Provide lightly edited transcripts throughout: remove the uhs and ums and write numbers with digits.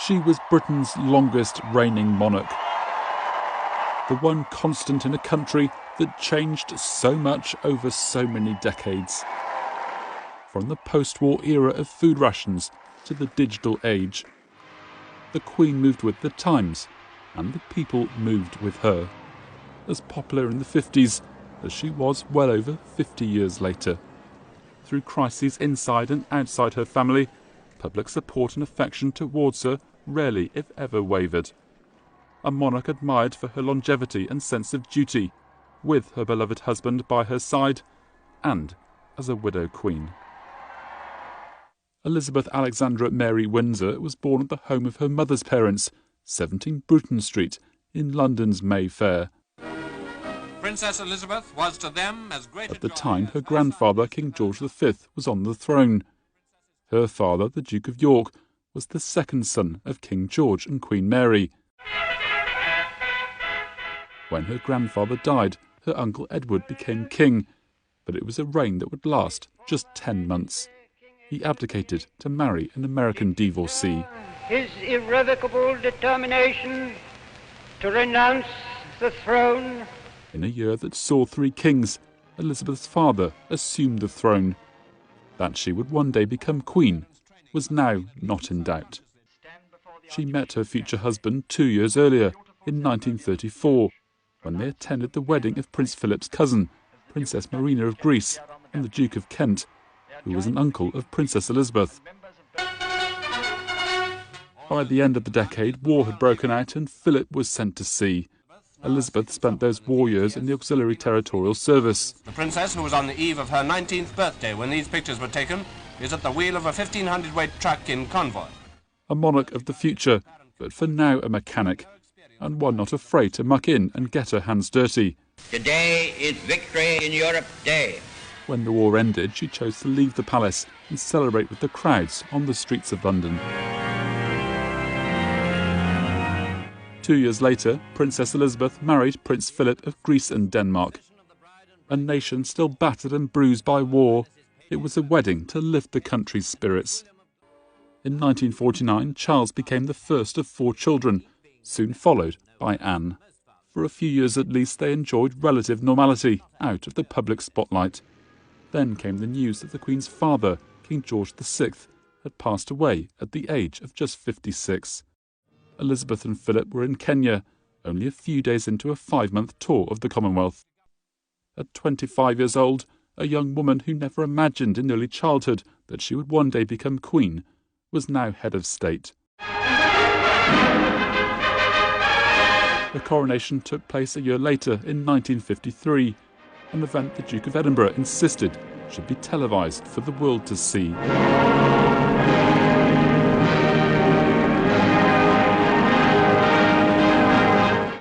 She was Britain's longest reigning monarch, the one constant in a country that changed so much over so many decades. From the post-war era of food rations to the digital age, the Queen moved with the times, and the people moved with her. As popular in the 50s as she was well over 50 years later. Through crises inside and outside her family, public support and affection towards her rarely, if ever, wavered. A monarch admired for her longevity and sense of duty, with her beloved husband by her side, and as a widow queen. Elizabeth Alexandra Mary Windsor was born at the home of her mother's parents, 17 Bruton Street, in London's Mayfair. Princess Elizabeth was to them as great at the time her grandfather, King George V, was on the throne. Her father, the Duke of York, was the second son of King George and Queen Mary. When her grandfather died, her uncle Edward became king, but it was a reign that would last just 10 months. He abdicated to marry an American divorcee. His irrevocable determination to renounce the throne. In a year that saw 3 kings, Elizabeth's father assumed the throne. That she would one day become queen was now not in doubt. She met her future husband 2 years earlier, in 1934, when they attended the wedding of Prince Philip's cousin, Princess Marina of Greece, and the Duke of Kent, who was an uncle of Princess Elizabeth. By the end of the decade, war had broken out and Philip was sent to sea. Elizabeth spent those war years in the Auxiliary Territorial Service. The princess, who was on the eve of her 19th birthday when these pictures were taken, is at the wheel of a 1,500-weight truck in convoy. A monarch of the future, but for now a mechanic, and one not afraid to muck in and get her hands dirty. Today is Victory in Europe Day. When the war ended, she chose to leave the palace and celebrate with the crowds on the streets of London. 2 years later, Princess Elizabeth married Prince Philip of Greece and Denmark. A nation still battered and bruised by war, it was a wedding to lift the country's spirits. In 1949, Charles became the first of 4 children, soon followed by Anne. For a few years at least, they enjoyed relative normality, out of the public spotlight. Then came the news that the Queen's father, King George VI, had passed away at the age of just 56. Elizabeth and Philip were in Kenya, only a few days into a 5-month tour of the Commonwealth. At 25 years old, a young woman who never imagined in early childhood that she would one day become Queen, was now head of state. The coronation took place a year later in 1953, an event the Duke of Edinburgh insisted should be televised for the world to see.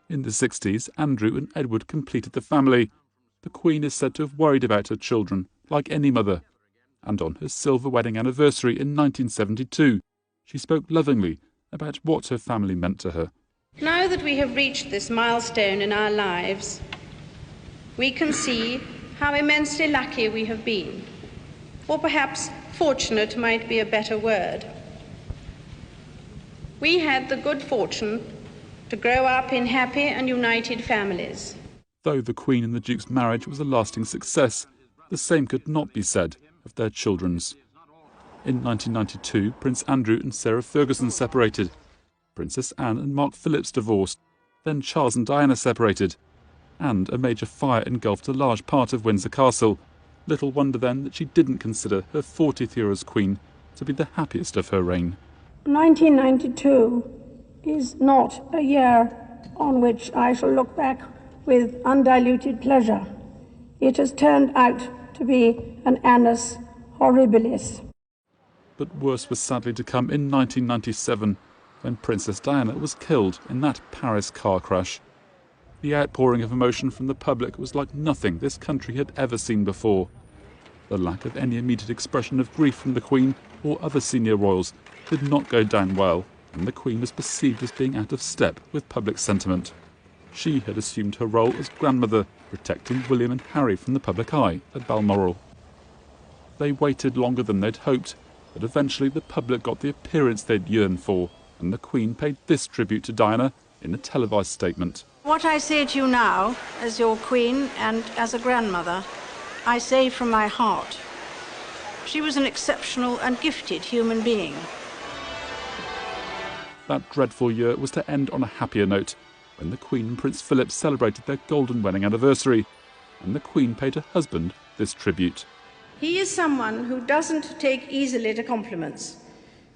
In the 60s, Andrew and Edward completed the family. The Queen is said to have worried about her children, like any mother. And on her silver wedding anniversary in 1972, she spoke lovingly about what her family meant to her. Now that we have reached this milestone in our lives, we can see how immensely lucky we have been. Or perhaps fortunate might be a better word. We had the good fortune to grow up in happy and united families. Though the Queen and the Duke's marriage was a lasting success, the same could not be said of their children's. In 1992, Prince Andrew and Sarah Ferguson separated. Princess Anne and Mark Phillips divorced. Then Charles and Diana separated. And a major fire engulfed a large part of Windsor Castle. Little wonder then that she didn't consider her 40th year as Queen to be the happiest of her reign. 1992 is not a year on which I shall look back with undiluted pleasure. It has turned out to be an annus horribilis. But worse was sadly to come in 1997, when Princess Diana was killed in that Paris car crash. The outpouring of emotion from the public was like nothing this country had ever seen before. The lack of any immediate expression of grief from the Queen or other senior royals did not go down well, and the Queen was perceived as being out of step with public sentiment. She had assumed her role as grandmother, protecting William and Harry from the public eye at Balmoral. They waited longer than they'd hoped, but eventually the public got the appearance they'd yearned for, and the Queen paid this tribute to Diana in a televised statement. What I say to you now, as your Queen and as a grandmother, I say from my heart. She was an exceptional and gifted human being. That dreadful year was to end on a happier note, when the Queen and Prince Philip celebrated their golden wedding anniversary, and the Queen paid her husband this tribute. He is someone who doesn't take easily to compliments,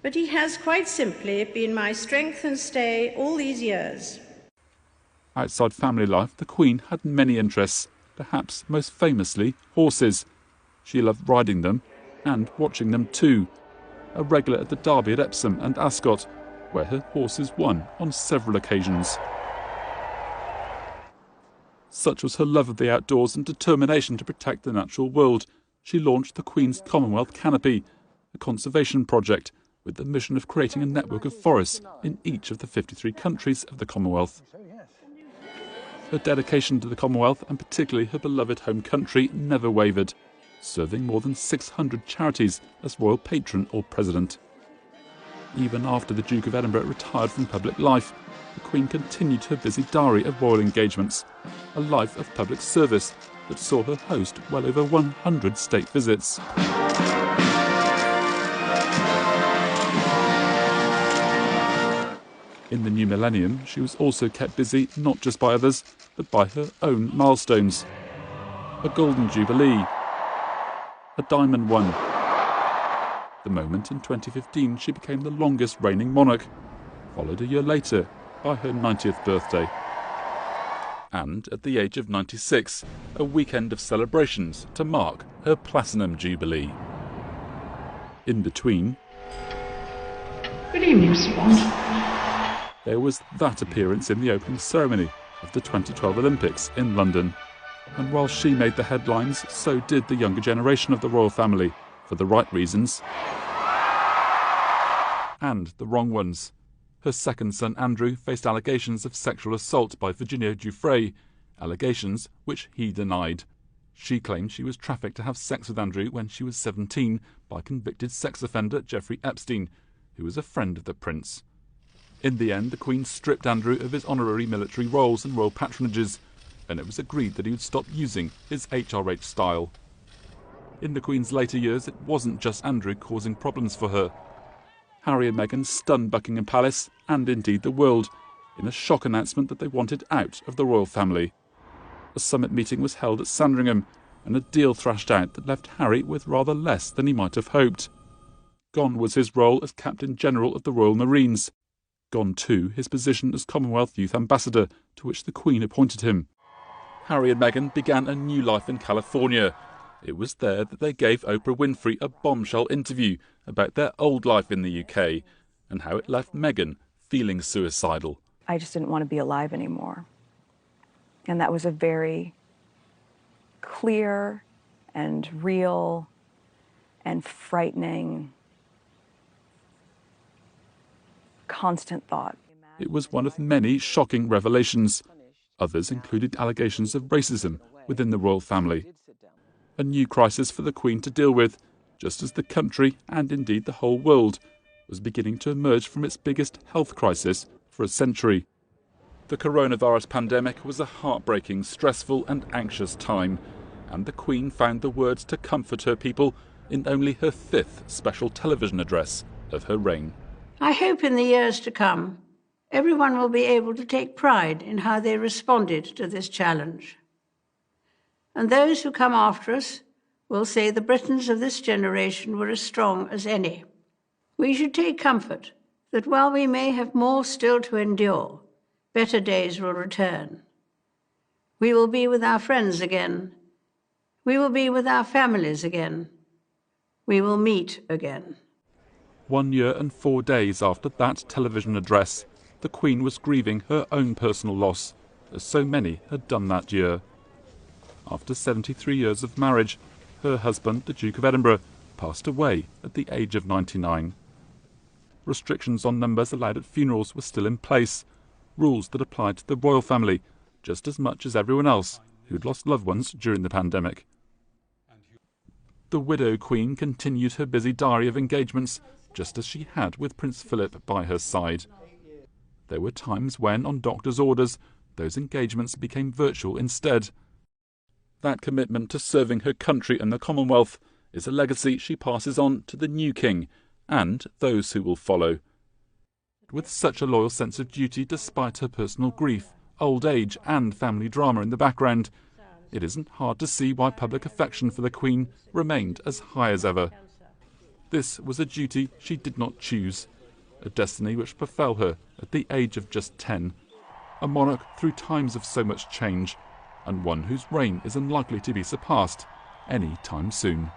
but he has quite simply been my strength and stay all these years. Outside family life, the Queen had many interests, perhaps most famously horses. She loved riding them and watching them too. A regular at the Derby at Epsom and Ascot, where her horses won on several occasions. Such was her love of the outdoors and determination to protect the natural world, she launched the Queen's Commonwealth Canopy, a conservation project with the mission of creating a network of forests in each of the 53 countries of the Commonwealth. Her dedication to the Commonwealth, and particularly her beloved home country, never wavered, serving more than 600 charities as royal patron or president. Even after the Duke of Edinburgh retired from public life, the Queen continued her busy diary of royal engagements, a life of public service that saw her host well over 100 state visits. In the new millennium, she was also kept busy not just by others, but by her own milestones. A Golden Jubilee, a Diamond one. The moment in 2015 she became the longest reigning monarch, followed a year later by her 90th birthday. And at the age of 96, a weekend of celebrations to mark her Platinum Jubilee. In between, Good evening, Mr. Bond. There was that appearance in the opening ceremony of the 2012 Olympics in London. And while she made the headlines, so did the younger generation of the royal family, for the right reasons and the wrong ones. Her second son Andrew faced allegations of sexual assault by Virginia Giuffre, allegations which he denied. She claimed she was trafficked to have sex with Andrew when she was 17 by convicted sex offender Jeffrey Epstein, who was a friend of the prince. In the end, the Queen stripped Andrew of his honorary military roles and royal patronages, and it was agreed that he would stop using his HRH style. In the Queen's later years, it wasn't just Andrew causing problems for her. Harry and Meghan stunned Buckingham Palace, and indeed the world, in a shock announcement that they wanted out of the royal family. A summit meeting was held at Sandringham, and a deal thrashed out that left Harry with rather less than he might have hoped. Gone was his role as Captain General of the Royal Marines. Gone too his position as Commonwealth Youth Ambassador, to which the Queen appointed him. Harry and Meghan began a new life in California. It was there that they gave Oprah Winfrey a bombshell interview about their old life in the UK and how it left Meghan feeling suicidal. I just didn't want to be alive anymore. And that was a very clear and real and frightening, constant thought. It was one of many shocking revelations. Others included allegations of racism within the royal family. A new crisis for the Queen to deal with, just as the country, and indeed the whole world, was beginning to emerge from its biggest health crisis for a century. The coronavirus pandemic was a heartbreaking, stressful and anxious time, and the Queen found the words to comfort her people in only her 5th special television address of her reign. I hope in the years to come, everyone will be able to take pride in how they responded to this challenge. And those who come after us will say the Britons of this generation were as strong as any. We should take comfort that while we may have more still to endure, better days will return. We will be with our friends again. We will be with our families again. We will meet again. 1 year and 4 days after that television address, the Queen was grieving her own personal loss, as so many had done that year. After 73 years of marriage, her husband, the Duke of Edinburgh, passed away at the age of 99. Restrictions on numbers allowed at funerals were still in place, rules that applied to the royal family just as much as everyone else who'd lost loved ones during the pandemic. The widow Queen continued her busy diary of engagements, just as she had with Prince Philip by her side. There were times when, on doctor's orders, those engagements became virtual instead. That commitment to serving her country and the Commonwealth is a legacy she passes on to the new king and those who will follow. With such a loyal sense of duty despite her personal grief, old age and family drama in the background, it isn't hard to see why public affection for the Queen remained as high as ever. This was a duty she did not choose, a destiny which befell her at the age of just 10, a monarch through times of so much change, and one whose reign is unlikely to be surpassed any time soon.